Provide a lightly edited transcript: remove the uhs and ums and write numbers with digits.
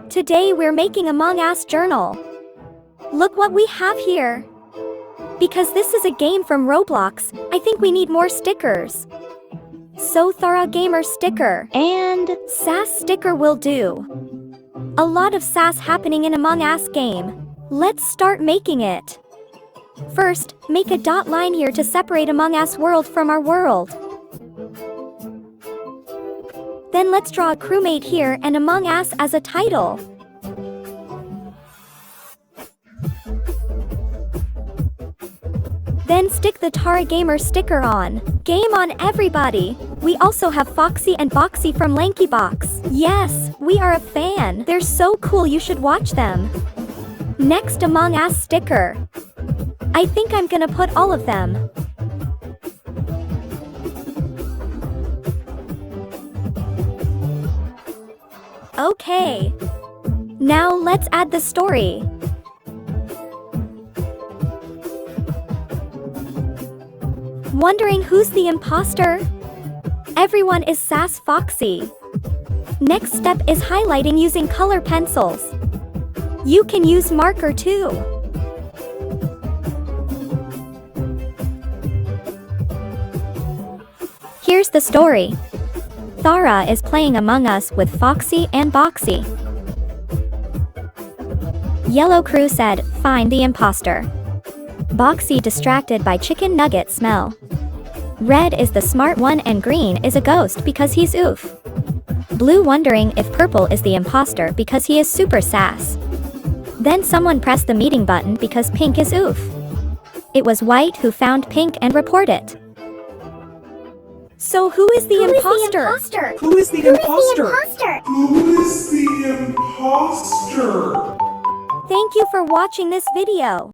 Today we're making Among Us journal. Look what we have here. Because this is a game from Roblox, I think we need more stickers. So Thara Gamer sticker and Sass sticker will do. A lot of sass happening in Among Us game. Let's start making it. First, make a dot line here to separate Among Us world from our world. Then let's draw a crewmate here and Among Us as a title. Then stick the Tara Gamer sticker on. Game on everybody! We also have Foxy and Boxy from Lankybox. Yes, we are a fan. They're so cool, you should watch them. Next Among Us sticker. I think I'm gonna put all of them. Okay. Now let's add the story. Wondering who's the imposter? Everyone is Sass Foxy. Next step is highlighting using color pencils. You can use marker too. Here's the story. Thara is playing Among Us with Foxy and Boxy. Yellow crew said, "Find the imposter." Boxy distracted by chicken nugget smell. Red is the smart one and green is a ghost because he's oof. Blue wondering if purple is the imposter because he is super sass. Then someone pressed the meeting button because pink is oof. It was white who found pink and report it. So who is the imposter? Who is the imposter? Who is the imposter? Thank you for watching this video.